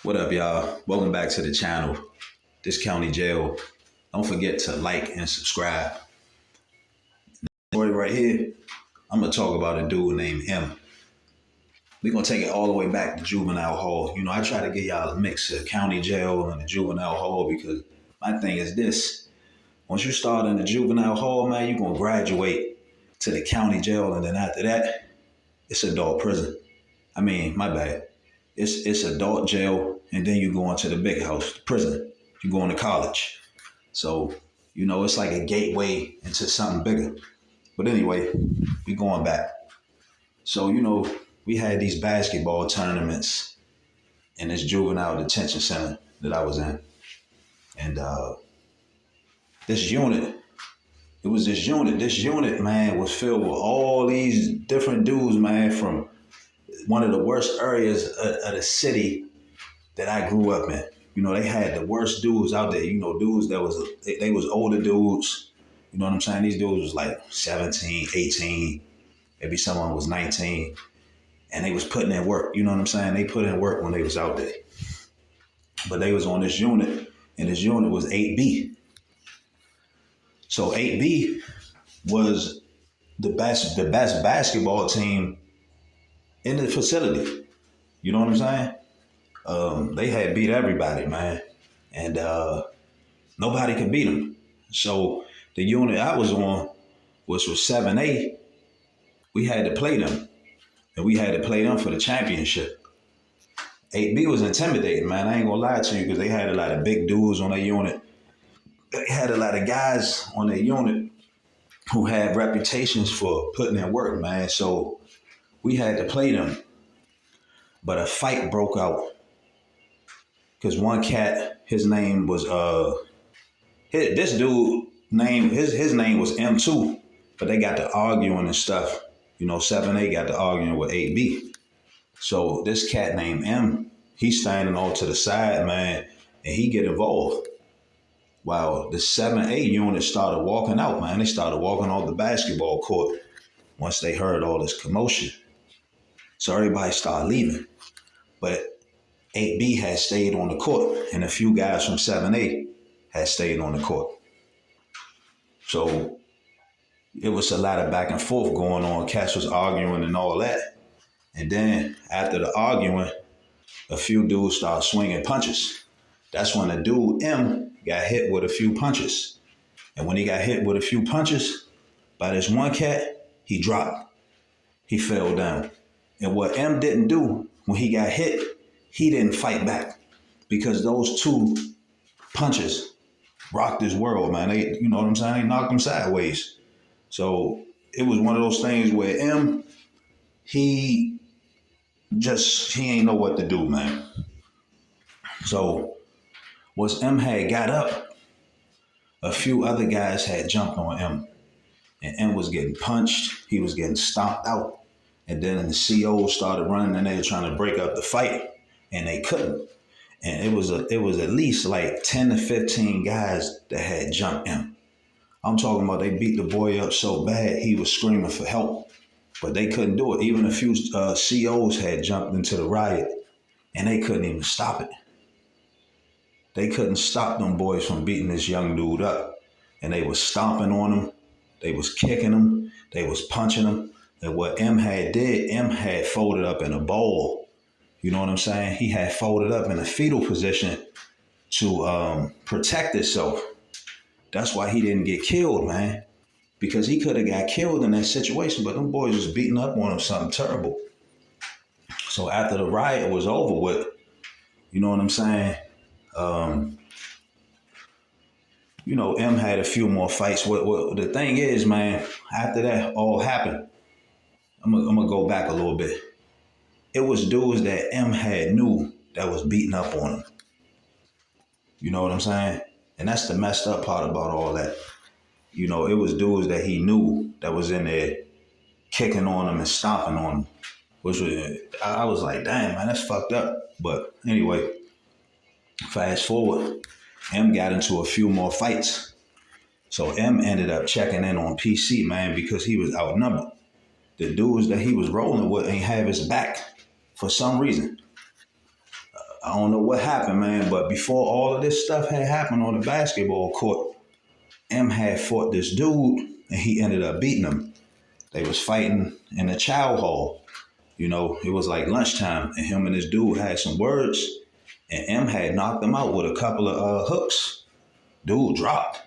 What up, y'all? Welcome back to the channel. This county jail. Don't forget to like and subscribe. Story right here, I'm gonna talk about a dude named M. We're gonna take it all the way back to juvenile hall. I try to get y'all a mix of county jail and the juvenile hall because my thing is this. Once you start in the juvenile hall, man, you're gonna graduate to the county jail, and then after that, it's adult prison. I mean, my bad. It's adult jail, and then you go into the big house, the prison. You go into college. So, it's like a gateway into something bigger. But anyway, we going back. So, we had these basketball tournaments in this juvenile detention center that I was in. And this unit, it was this unit. This unit, man, was filled with all these different dudes, man, from one of the worst areas of the city that I grew up in. They had the worst dudes out there. Dudes that they was older dudes. You know what I'm saying? These dudes was like 17, 18. Maybe someone was 19. And they was putting in work. You know what I'm saying? They put in work when they was out there. But they was on this unit, and this unit was 8B. So 8B was the best basketball team in the facility. You know what I'm saying? They had beat everybody, man. And nobody could beat them. So the unit I was on, which was 7A, we had to play them. And we had to play them for the championship. 8B was intimidating, man. I ain't gonna lie to you, because they had a lot of big dudes on their unit. They had a lot of guys on their unit who had reputations for putting in work, man. So we had to play them. But a fight broke out. Because one cat, his name was this dude name his name was M2, but they got to arguing and stuff. 7A got to arguing with 8B. So this cat named M, he's standing off to the side, man, and he get involved. While the 7A unit started walking out, man. They started walking off the basketball court once they heard all this commotion. So everybody started leaving. But 8B had stayed on the court, and a few guys from 7A had stayed on the court. So it was a lot of back and forth going on. Cats was arguing and all that. And then after the arguing, a few dudes started swinging punches. That's when the dude M got hit with a few punches. And when he got hit with a few punches by this one cat, he dropped. He fell down. And what M didn't do when he got hit, he didn't fight back, because those two punches rocked his world, man. You know what I'm saying? They knocked him sideways. So it was one of those things where M, he ain't know what to do, man. So once M had got up, a few other guys had jumped on M. And M was getting punched. He was getting stomped out. And then the COs started running, and they were trying to break up the fight, and they couldn't. And it was at least like 10 to 15 guys that had jumped M. I'm talking about they beat the boy up so bad he was screaming for help, but they couldn't do it. Even a few COs had jumped into the riot, and they couldn't even stop it. They couldn't stop them boys from beating this young dude up, and they was stomping on him, they was kicking him, they was punching him. And what M had did, M had folded up in a ball. You know what I'm saying? He had folded up in a fetal position to protect himself. That's why he didn't get killed, man. Because he could have got killed in that situation, but them boys was beating up on him something terrible. So after the riot was over with, you know what I'm saying? M had a few more fights. What the thing is, man, after that all happened, I'm gonna go back a little bit. It was dudes that M had knew that was beating up on him. You know what I'm saying? And that's the messed up part about all that. It was dudes that he knew that was in there kicking on him and stomping on him. I was like, damn, man, that's fucked up. But anyway, fast forward, M got into a few more fights. So M ended up checking in on PC, man, because he was outnumbered. The dudes that he was rolling with ain't have his back for some reason. I don't know what happened, man, but before all of this stuff had happened on the basketball court, M had fought this dude and he ended up beating him. They was fighting in the chow hall. You know, it was like lunchtime and him and this dude had some words and M had knocked him out with a couple of hooks. Dude dropped.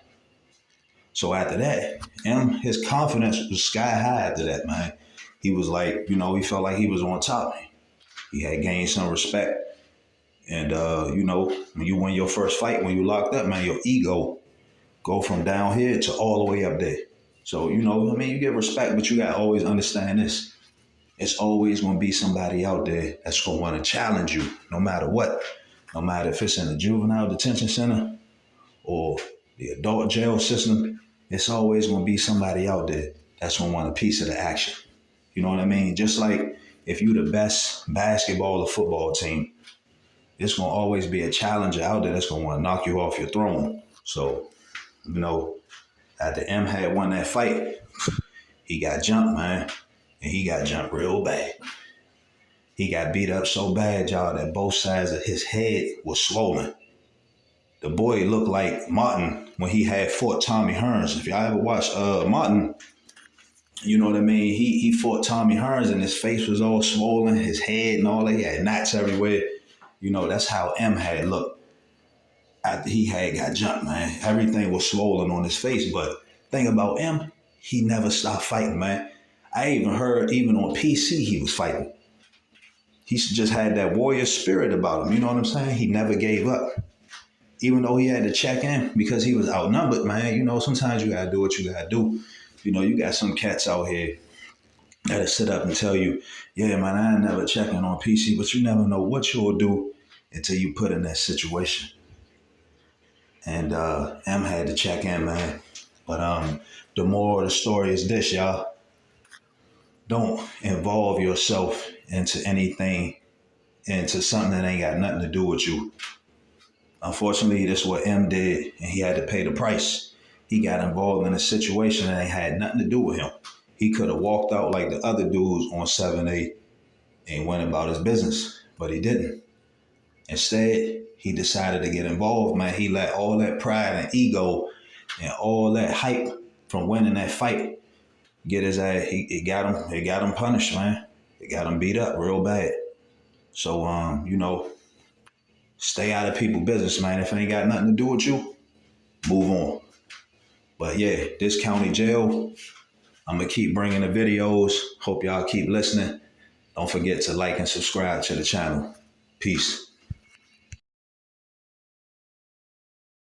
So after that, his confidence was sky high after that, man. He was like, you know, he felt like he was on top. He had gained some respect. And, you know, when you win your first fight, when you locked up, man, your ego go from down here to all the way up there. So, you know, I mean, you get respect, but you got to always understand this. It's always going to be somebody out there that's going to want to challenge you, no matter what. No matter if it's in the juvenile detention center or the adult jail system, it's always going to be somebody out there that's going to want a piece of the action. You know what I mean? Just like if you're the best basketball or football team, it's going to always be a challenger out there that's going to want to knock you off your throne. So, you know, after M had won that fight, he got jumped, man. And he got jumped real bad. He got beat up so bad, y'all, that both sides of his head was swollen. The boy looked like Martin when he had fought Tommy Hearns. If y'all ever watched Martin, you know what I mean? He fought Tommy Hearns and his face was all swollen, his head and all that. He had knots everywhere. You know, that's how M had looked after he had got jumped, man. Everything was swollen on his face. But thing about M, he never stopped fighting, man. I even heard even on PC he was fighting. He just had that warrior spirit about him. You know what I'm saying? He never gave up. Even though he had to check in because he was outnumbered, man. You know, sometimes you got to do what you got to do. You know, you got some cats out here that'll sit up and tell you, yeah, man, I ain't never checking on PC, but you never know what you'll do until you put in that situation. And M had to check in, man. But the moral of the story is this, y'all. Don't involve yourself into anything, into something that ain't got nothing to do with you. Unfortunately, that's what M did, and he had to pay the price. He got involved in a situation that ain't had nothing to do with him. He could have walked out like the other dudes on 7A and went about his business, but he didn't. Instead, he decided to get involved, man. He let all that pride and ego and all that hype from winning that fight get his ass. It got him punished, man. It got him beat up real bad. So, you know, stay out of people's business, man. If it ain't got nothing to do with you, move on. But yeah, this county jail, I'm going to keep bringing the videos. Hope y'all keep listening. Don't forget to like and subscribe to the channel. Peace.